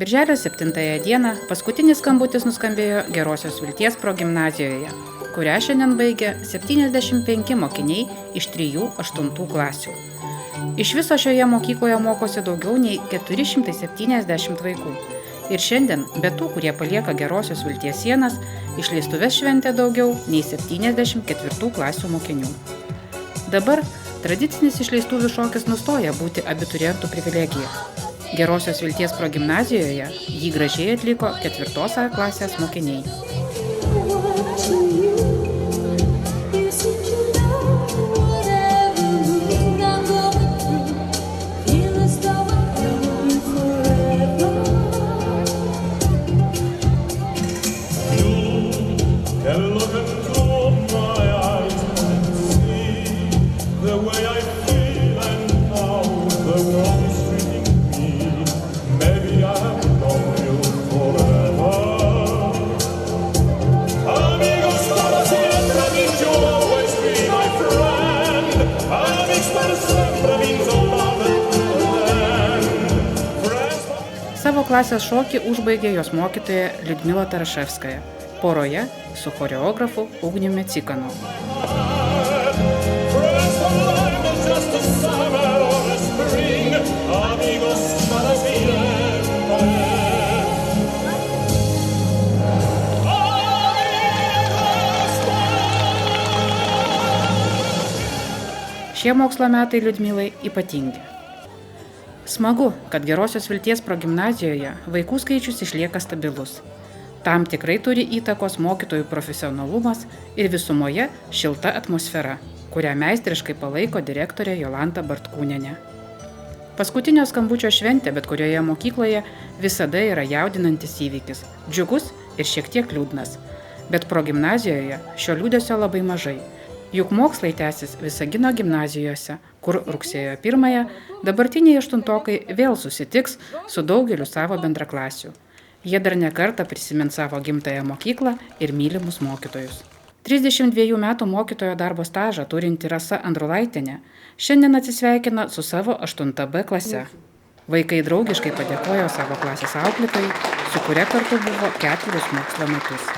Birželio 7 dieną paskutinis skambutis nuskambėjo Gerosios Vilties progimnazijoje, kurią šiandien baigė 75 mokiniai iš 3-8 klasių. Iš viso šioje mokykloje mokosi daugiau nei 470 vaikų. Ir šiandien, be tų, kurie palieka Gerosios Vilties sienas, išleistuves šventė daugiau nei 74 klasių mokinių. Dabar tradicinis išleistuvių šokis nustoja būti abiturientų privilegija. Gerosios Vilties progimnazijoje jį gražiai atliko 4 klasės mokiniai. Savo klasės šokį užbaigė jos mokytoja Liudmila Taraševskaja, poroje su choreografu Ugniumi Cikanu. Šie mokslo metai Liudmilai ypatingi. Smagu, kad Gerosios Vilties progimnazijoje vaikų skaičius išlieka stabilus. Tam tikrai turi įtakos mokytojų profesionalumas ir visumoje šilta atmosfera, kurią meistriškai palaiko direktorė Jolanta Bartkūnienė. Paskutinio skambučio šventė bet kurioje mokykloje visada yra jaudinantis įvykis, džiugus ir šiek tiek liūdnas. Bet progimnazijoje šio liūdesio labai mažai. Juk mokslai tęsis Visagino gimnazijose, kur rugsėjo 1 dabartiniai 8-okai vėl susitiks su daugeliu savo bendraklasių. Jie dar ne kartą prisimins savo gimtąją mokyklą ir mylimus mokytojus. 32 metų mokytojo darbo stažą turinti Rasa Andrulaitienė šiandien atsisveikina su savo 8B klase. Vaikai draugiškai padėkojo savo klasės auklėtojai, su kuria kartu buvo 4 mokslo metus.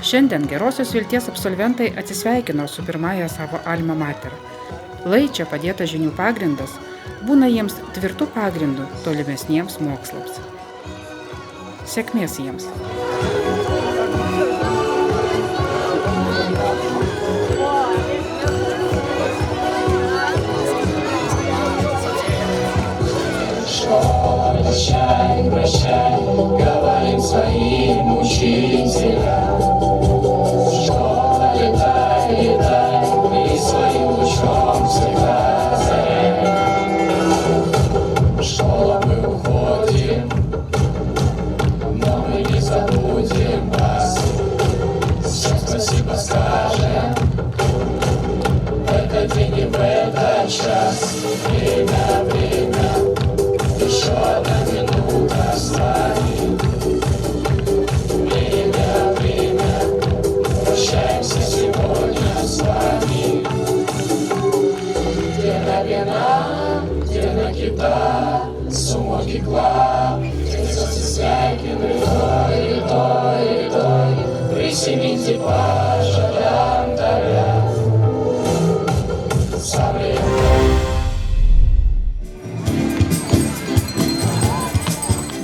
Šiandien Gerosios Vilties absolventai atsisveikino su pirmąja savo alma mater. Lai čia padėta žinių pagrindas būna jiems tvirtų pagrindų tolimesniems mokslams. Sėkmės jiems! Прощай, прощай, говорим своим учителям. Школа, летай, летай, мы своим лучом всегда заряем. В школу мы уходим, но мы не забудем вас. Всем спасибо скажем, в этот день и в этот час. Время, время. Еще одна минута с вами. Время, время. Прощаемся сегодня с вами. Где на вина, где на кита, сумоки клап, где свяйкины, той, присеми типажа, лян-таля. Самый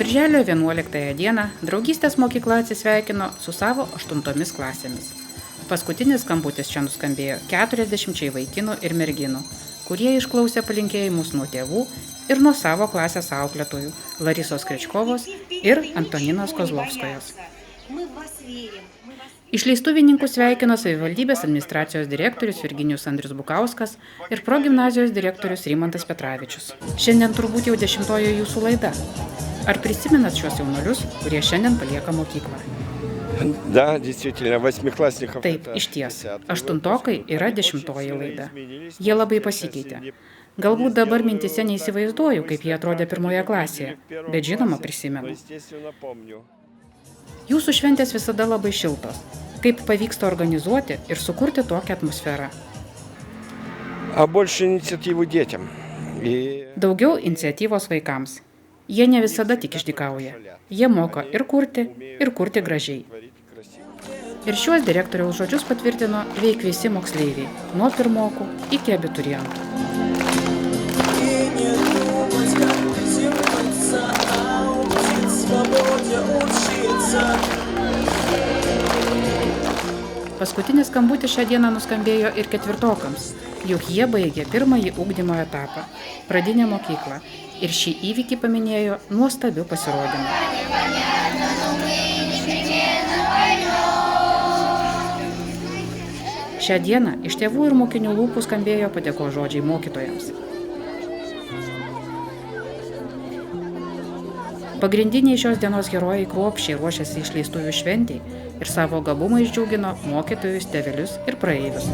Birželio 11 dieną draugystės mokykla atsisveikino su savo 8 klasėmis. Paskutinis skambutis čia nuskambėjo 40 vaikinų ir merginų, kurie išklausė palinkėjimus nuo tėvų ir nuo savo klasės auklėtojų Larisos Krečkovos ir Antoninos Kozlovskojos. Išleistuvininkus sveikino savivaldybės administracijos direktorius Virginijus Andrius Bukauskas ir progimnazijos direktorius Rimantas Petravičius. Šiandien turbūt jau 10-oji jūsų laida. Ar prisimenat šios jaunuolius, kurie šiandien palieka mokyklą? Да, действительно, 8-классников. Taip, išties, 8-okai yra 10-oji laida. Jie labai pasikeitė. Galbūt dabar mintise neįsivaizduoju, kaip jie atrodė 1 klasėje, bet žinoma prisimenu. Jūsų šventės visada labai šiltos. Kaip pavyksta organizuoti ir sukurti tokią atmosferą? А больше инициативу детям. Daugiau iniciatyvos vaikams. Jie ne visada tik išdykauja. Jie moka ir kurti gražiai. Ir šiuos direktoriaus žodžius patvirtino veik visi moksleiviai, nuo pirmokų iki abiturientų. Paskutinis skambutis šią dieną nuskambėjo ir ketvirtokams, juk jie baigė pirmąjį ugdymo etapą, pradinę mokyklą, ir šį įvykį paminėjo nuostabiu pasirodymu. Šią dieną iš tėvų ir mokinių lūpų skambėjo padėkos žodžiai mokytojams. Pagrindiniai šios dienos herojai kruopščiai ruošiasi išleistuvių šventei ir savo gabumą išdžiugino mokytojus, tėvelius ir praeivius.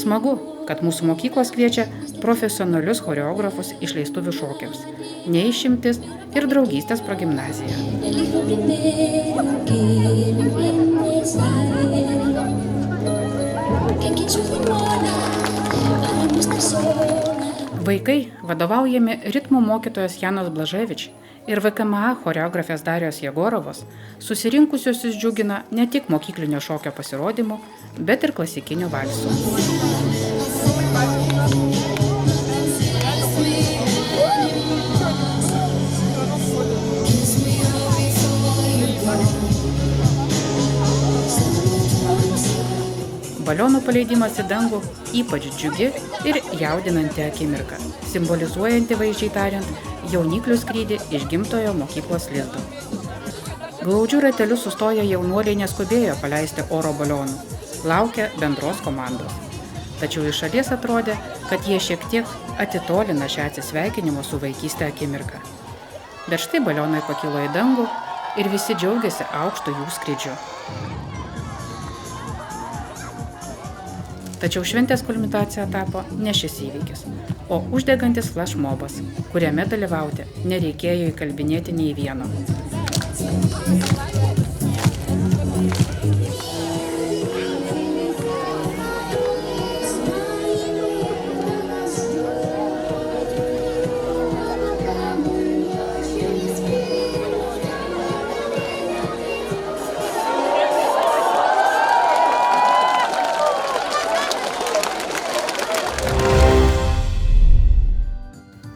Smagu, kad mūsų mokyklos kviečia profesionalius choreografus išleistuvių šokiams. Neišimtis ir draugystės progimnazija. Vaikai, vadovaujami ritmų mokytojos Janos Blaževič ir VKMA choreografės Darijos Jegorovos, susirinkusiosius džiugina ne tik mokyklinio šokio pasirodymu, bet ir klasikiniu valsu. Balionų paleidimas į dangų ypač džiugi ir jaudinanti akimirka, simbolizuojanti vaizdžiai tariant jauniklių skrydį iš gimtojo mokyklos lizdo. Glaudžiu rateliu sustoję jaunuoliai neskubėjo paleisti oro balionų, laukia bendros komandos. Tačiau iš šalies atrodė, kad jie šiek tiek atitolina šią atsisveikinimo su vaikyste akimirką. Bet štai balionai pakilo į dangų ir visi džiaugiasi aukštų jų skrydžiu. Tačiau šventės kulminacija tapo ne šis įvykis, o uždegantis flashmobas, kuriame dalyvauti nereikėjo įkalbinėti nei vieno.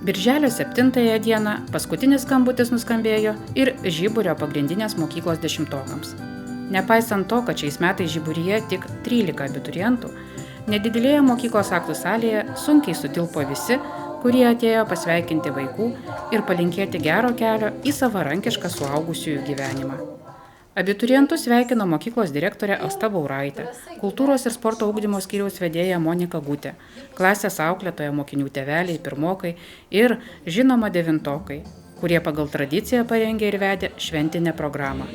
Birželio 7 dieną paskutinis skambutis nuskambėjo ir Žiburio pagrindinės mokyklos dešimtokams. Nepaisant to, kad šiais metais Žiburyje tik 13 abiturientų, nedidelėje mokyklos aktų salėje sunkiai sutilpo visi, kurie atėjo pasveikinti vaikų ir palinkėti gero kelio į savarankišką suaugusiųjų gyvenimą. Abiturientus sveikino mokyklos direktorė Asta Bauraitė, kultūros ir sporto ugdymo skyriaus vedėja Monika Gutė, klasės auklėtoja mokinių tėveliai, pirmokai ir, žinoma, devintokai, kurie pagal tradiciją parengė ir vedė šventinę programą.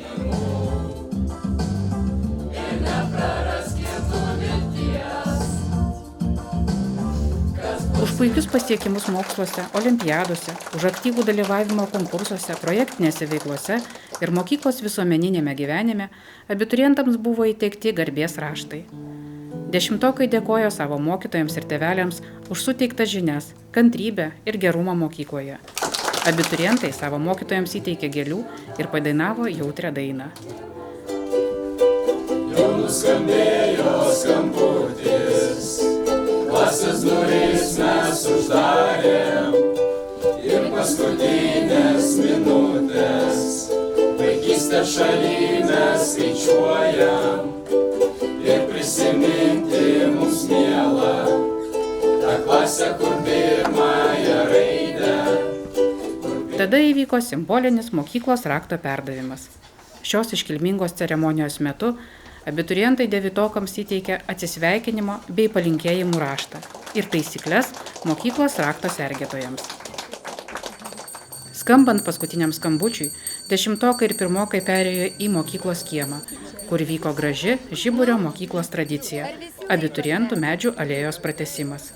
Už puikius pasiekimus moksluose, olimpiadose, už aktyvų dalyvavimą konkursuose, projektinėse veiklose ir mokyklos visuomeninėme gyvenime abiturientams buvo įteikti garbės raštai. Dešimtokai dėkojo savo mokytojams ir tėveliams už suteiktas žinias, kantrybę ir gerumą mokykloje. Abiturientai savo mokytojams įteikė gėlių ir padainavo jautrią dainą. Jau nuskambėjo skambutis, klasės duris mes uždarėm ir paskutinės minutės vaikystę šaly mes skaičiuojam ir prisiminti mums mielą tą klasę, kur pirmąją raidę. Tada įvyko simbolinis mokyklos rakto perdavimas. Šios iškilmingos ceremonijos metu abiturientai devintokams įteikė atsisveikinimo bei palinkėjimų raštą ir taisykles mokyklos rakto sergėtojams. Skambant paskutiniam skambučiui, dešimtokai ir pirmokai perėjo į mokyklos kiemą, kur vyko graži Žiburio mokyklos tradicija – abiturientų medžių alėjos pratęsimas.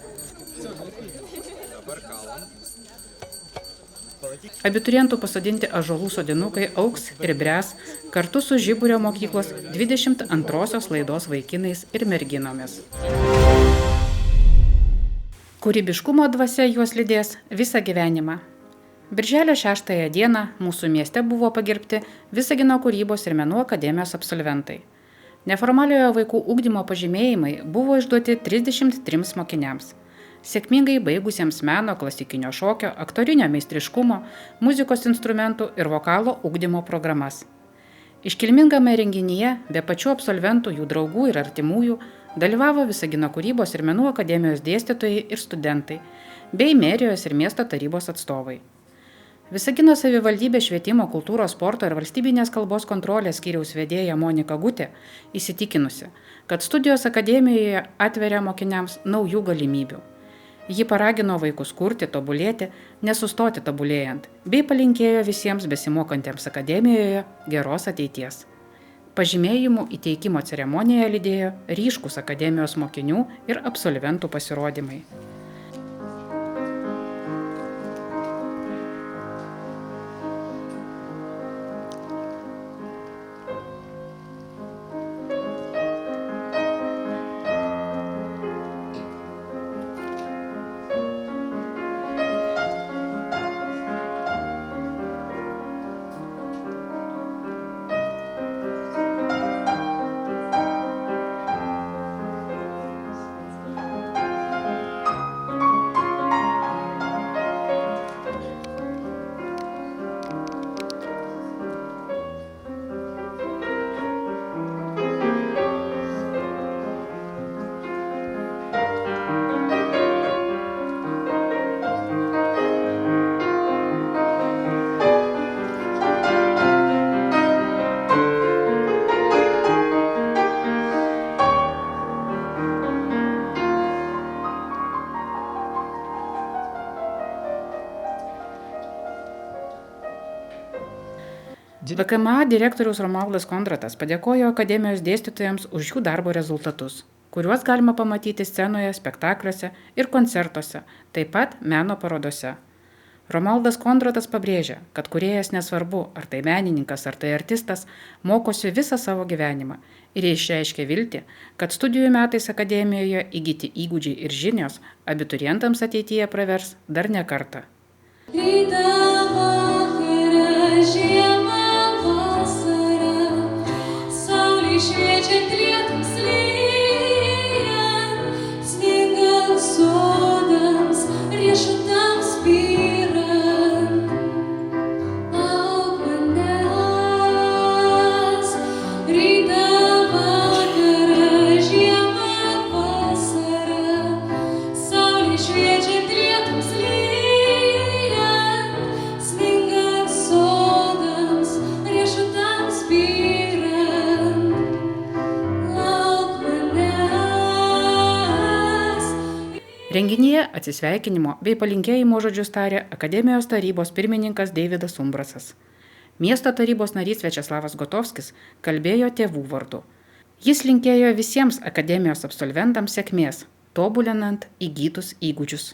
Abiturientų pasodinti ąžuolų sodinukai augs ir bręs kartu su Žiburio mokyklos 22 laidos vaikinais ir merginomis. Kūrybiškumo dvasia juos lydės visą gyvenimą. Birželio 6 dieną mūsų mieste buvo pagerbti Visagino kūrybos ir menų akademijos absolventai. Neformaliojo vaikų ugdymo pažymėjimai buvo išduoti 33 mokiniams, sėkmingai baigusiems meno, klasikinio šokio, aktorinio meistriškumo, muzikos instrumentų ir vokalo ugdymo programas. Iškilmingame renginyje be pačių absolventų, jų draugų ir artimųjų dalyvavo Visagino kūrybos ir menų akademijos dėstytojai ir studentai, bei merijos ir miesto tarybos atstovai. Visagino savivaldybės švietimo, kultūros, sporto ir valstybinės kalbos kontrolės skyriaus vedėja Monika Gutė įsitikinusi, kad studijos akademijoje atveria mokiniams naujų galimybių. Ji paragino vaikus kurti, tobulėti, nesustoti tobulėjant, bei palinkėjo visiems besimokantiems akademijoje geros ateities. Pažymėjimų įteikimo ceremoniją lydėjo ryškus akademijos mokinių ir absolventų pasirodymai. VKMA direktorius Romualdas Kondratas padėkojo akademijos dėstytojams už jų darbo rezultatus, kuriuos galima pamatyti scenoje, spektakliuose ir koncertuose, taip pat meno parodose. Romualdas Kondratas pabrėžia, kad kūrėjas nesvarbu, ar tai menininkas, ar tai artistas, mokosi visą savo gyvenimą ir išreiškia viltį, kad studijų metais akademijoje įgyti įgūdžiai ir žinios abiturientams ateityje pravers dar ne kartą. Renginyje atsisveikinimo bei palinkėjimo žodžius tarė akademijos tarybos pirmininkas Deividas Umbrasas. Miesto tarybos narys Viačeslavas Gotovskis kalbėjo tėvų vardu. Jis linkėjo visiems akademijos absolventams sėkmės, tobulinant įgytus įgūdžius.